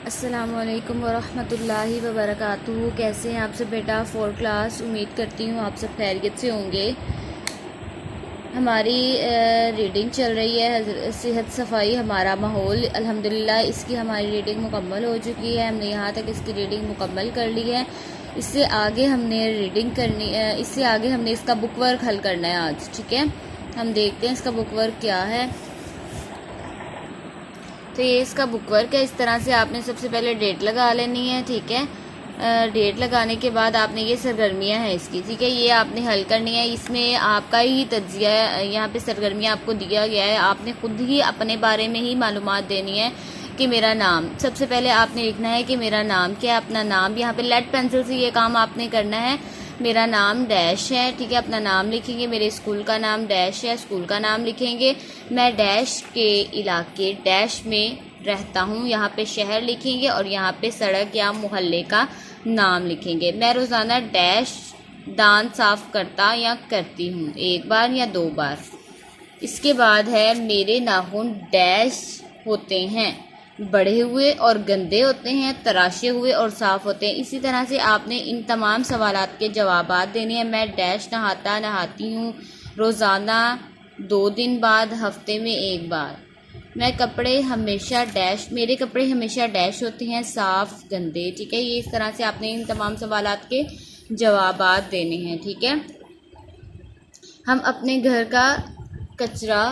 अस्सलामुअलैकुम वरहमतुल्लाहि वबरकातुहू। कैसे हैं आप सब बेटा? 4 क्लास। उम्मीद करती हूँ आप सब खैरियत से होंगे। हमारी रीडिंग चल रही है सेहत सफाई हमारा माहौल। अल्हम्दुलिल्लाह इसकी हमारी रीडिंग मुकम्मल हो चुकी है। हमने यहाँ तक इसकी रीडिंग मुकम्मल कर ली है। इससे आगे हमने रीडिंग करनी इससे आगे हमने इसका बुक वर्क हल करना है आज। ठीक है, हम देखते हैं इसका बुक वर्क क्या है। तो ये इसका बुक वर्क है। इस तरह से आपने सबसे पहले डेट लगा लेनी है। ठीक है, डेट लगाने के बाद आपने ये सरगर्मियाँ हैं इसकी, ठीक है, ये आपने हल करनी है। इसमें आपका ही तज्जिया है, यहाँ पे सरगर्मियाँ आपको दिया गया है। आपने खुद ही अपने बारे में ही मालूमात देनी है कि मेरा नाम, सबसे पहले आपने लिखना है कि मेरा नाम क्या है। अपना नाम यहाँ पे लेड पेंसिल से ये काम आपने करना है। मेरा नाम डैश है, ठीक है, अपना नाम लिखेंगे। मेरे स्कूल का नाम डैश है, स्कूल का नाम लिखेंगे। मैं डैश के इलाके डैश में रहता हूँ, यहाँ पे शहर लिखेंगे और यहाँ पे सड़क या मोहल्ले का नाम लिखेंगे। मैं रोज़ाना डैश दांत साफ़ करता या करती हूँ, 1 बार या 2 बार। इसके बाद है मेरे नाखून डैश होते हैं, बढ़े हुए और गंदे होते हैं, तराशे हुए और साफ़ होते हैं। इसी तरह से आपने इन तमाम सवालात के जवाबात देने हैं। मैं डैश नहाती हूँ रोज़ाना 2 दिन बाद, हफ्ते में 1 बार। मैं कपड़े हमेशा डैश, मेरे कपड़े हमेशा डैश होते हैं, साफ़ गंदे। ठीक है, ये इस तरह से आपने इन तमाम सवालात के जवाबात देने हैं। ठीक है, हम अपने घर का कचरा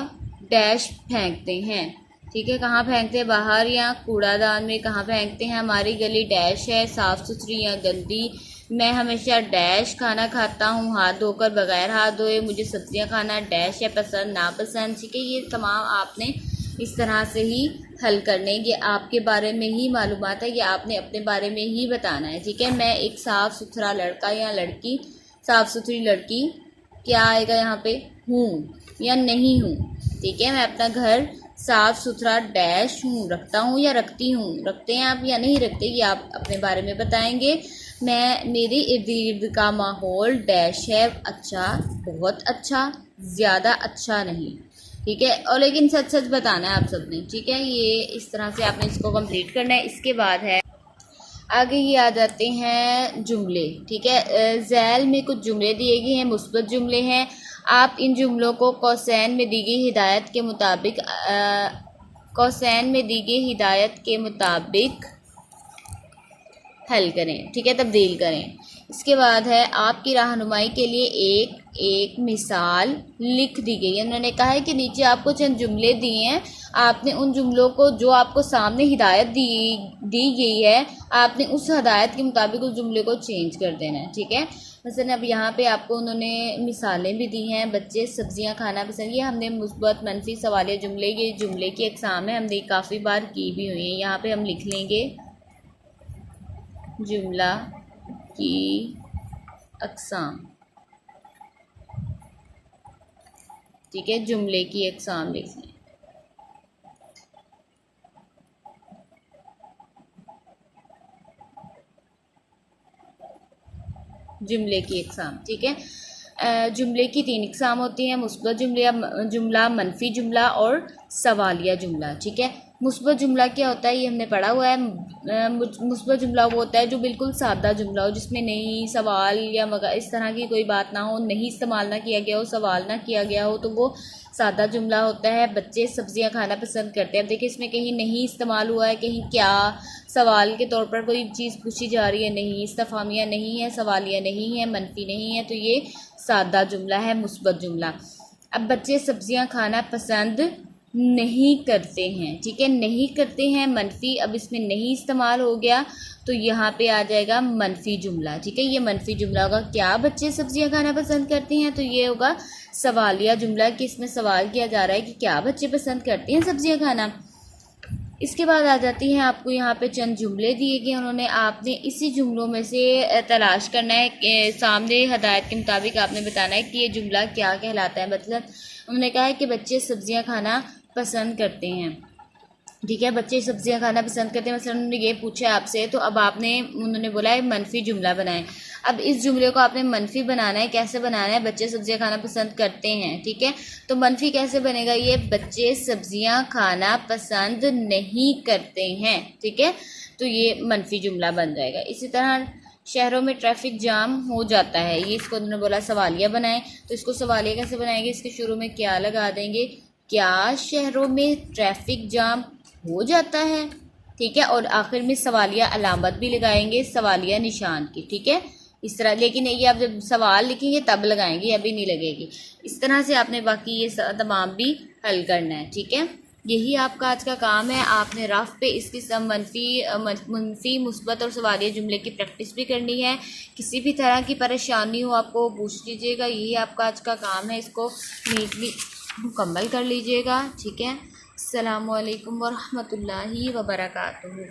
डैश फेंकते हैं। ठीक है, कहाँ फेंकते हैं? बाहर या कूड़ादान में। कहाँ फेंकते हैं? हमारी गली डैश है, साफ़ सुथरी या गंदी। मैं हमेशा डैश खाना खाता हूँ हाथ धोकर, बगैर हाथ धोए। मुझे सब्जियाँ खाना डैश है पसंद, नापसंद। ठीक है, ये तमाम आपने इस तरह से ही हल करने। ये आपके बारे में ही मालूमात है, ये आपने अपने बारे में ही बताना है। ठीक है, मैं एक साफ़ सुथरा लड़का या लड़की, साफ़ सुथरी लड़की, क्या आएगा यहाँ पे? हूँ या नहीं हूँ। ठीक है, मैं अपना घर साफ़ सुथरा डैश हूँ, रखता हूँ या रखती हूँ। रखते हैं आप या नहीं रखते, ये आप अपने बारे में बताएंगे। मैं, मेरे इर्द गिर्द का माहौल डैश है, अच्छा, बहुत अच्छा, ज़्यादा अच्छा नहीं। ठीक है, और लेकिन सच सच बताना है आप सबने। ठीक है, ये इस तरह से आपने इसको कंप्लीट करना है। इसके बाद है आगे ये आ जाते हैं जुमले। ठीक है, ज़ैल में कुछ जुमले दिए गए हैं, मुस्बत जुमले हैं। आप इन जुमलों को कौसैन में दी गई हिदायत के मुताबिक कौसैन में दी गई हिदायत के मुताबिक हल करें। ठीक है, तब्दील करें। इसके बाद है आपकी रहनुमाई के लिए एक मिसाल लिख दी गई है। उन्होंने कहा है कि नीचे आपको चंद जुमले दिए हैं, आपने उन जुमलों को, जो आपको सामने हिदायत दी गई है, आपने उस हिदायत के मुताबिक उस जुमले को चेंज कर देना है। ठीक है, मसलन अब यहाँ पे आपको उन्होंने मिसालें भी दी हैं। बच्चे सब्जियाँ खाना पसंद, ये हमने मुस्बत मनफी सवालिया जुमले, ये जुमले की अक़साम है, हमने काफ़ी बार की भी हुई है। यहाँ पे हम लिख लेंगे जुमला की अक़साम। ठीक है, जुमले की अक़साम लिख लें। जुमले की अक़साम। ठीक है, जुमले की 3 अक़साम होती हैं, मुस्बत जुमला, मनफी जुमला और सवालिया जुमला। ठीक है, मुस्बत जुमला क्या होता है, ये हमने पढ़ा हुआ है। मुस्बत जुमला वो होता है जो बिल्कुल सादा जुमला हो, जिसमें नहीं, सवाल या मगर इस तरह की कोई बात ना हो, नहीं इस्तेमाल ना किया गया हो, सवाल ना किया गया हो, तो वो सादा जुमला होता है। बच्चे सब्जियां खाना पसंद करते हैं। अब देखिए, इसमें कहीं नहीं इस्तेमाल हुआ है, कहीं क्या सवाल के तौर पर कोई चीज़ पूछी जा रही है, नहीं, इस्तफामिया नहीं है, सवालिया नहीं है, मनफी नहीं है, तो ये सादा जुमला है, मुस्बत जुमला। अब बच्चे सब्जियां खाना पसंद नहीं करते हैं। ठीक है, नहीं करते हैं मनफी, अब इसमें नहीं इस्तेमाल हो गया तो यहाँ पे आ जाएगा मनफी जुमला। ठीक है, ये मनफी जुमला होगा। क्या बच्चे सब्जियां खाना पसंद करते हैं, तो ये होगा सवालिया जुमला, कि इसमें सवाल किया जा रहा है कि क्या बच्चे पसंद करते हैं सब्जियां खाना। इसके बाद आ जाती हैं, आपको यहाँ पे चंद जुमले दिए गए, उन्होंने, आपने इसी जुमलों में से तलाश करना है कि सामने हदायत के मुताबिक आपने बताना है कि ये जुमला क्या कहलाता है। मतलब उन्होंने कहा है कि बच्चे सब्जियां खाना पसंद करते हैं। ठीक है, बच्चे सब्जियां खाना पसंद करते हैं, मतलब उन्होंने ये पूछा आपसे, तो अब आपने, उन्होंने बोला है मनफी जुमला बनाएं। अब इस जुमले को आपने मनफी बनाना है। कैसे बनाना है? बच्चे सब्जियां खाना पसंद करते हैं, ठीक है। तो मनफी कैसे बनेगा? ये बच्चे सब्जियां खाना पसंद नहीं करते हैं, ठीक है। तो ये मनफी जुमला बन जाएगा। इसी तरह शहरों में ट्रैफिक जाम हो जाता है, ये इसको उन्होंने बोला सवालिया बनाएं। तो इसको सवालिया कैसे बनाएंगे? इसके शुरू में क्या लगा देंगे? क्या शहरों में ट्रैफिक जाम हो जाता है, ठीक है। और आखिर में सवालिया अलामत भी लगाएंगे, सवालिया निशान की, ठीक है। इस तरह, लेकिन ये आप जब सवाल लिखेंगे तब लगाएंगे, अभी नहीं लगेगी। इस तरह से आपने बाकी ये तमाम भी हल करना है, ठीक है। यही आपका आज का काम है। आपने रफ पे इसकी सब मनफी, मुस्बत और सवालिया जुमले की प्रैक्टिस भी करनी है। किसी भी तरह की परेशानी हो आपको पूछ लीजिएगा, यही आपका आज का काम है। इसको नीटली मुकम्मल कर लीजिएगा, ठीक है। अस्सलामु अलैकुम वरहमतुल्लाहि वबरकातुहू।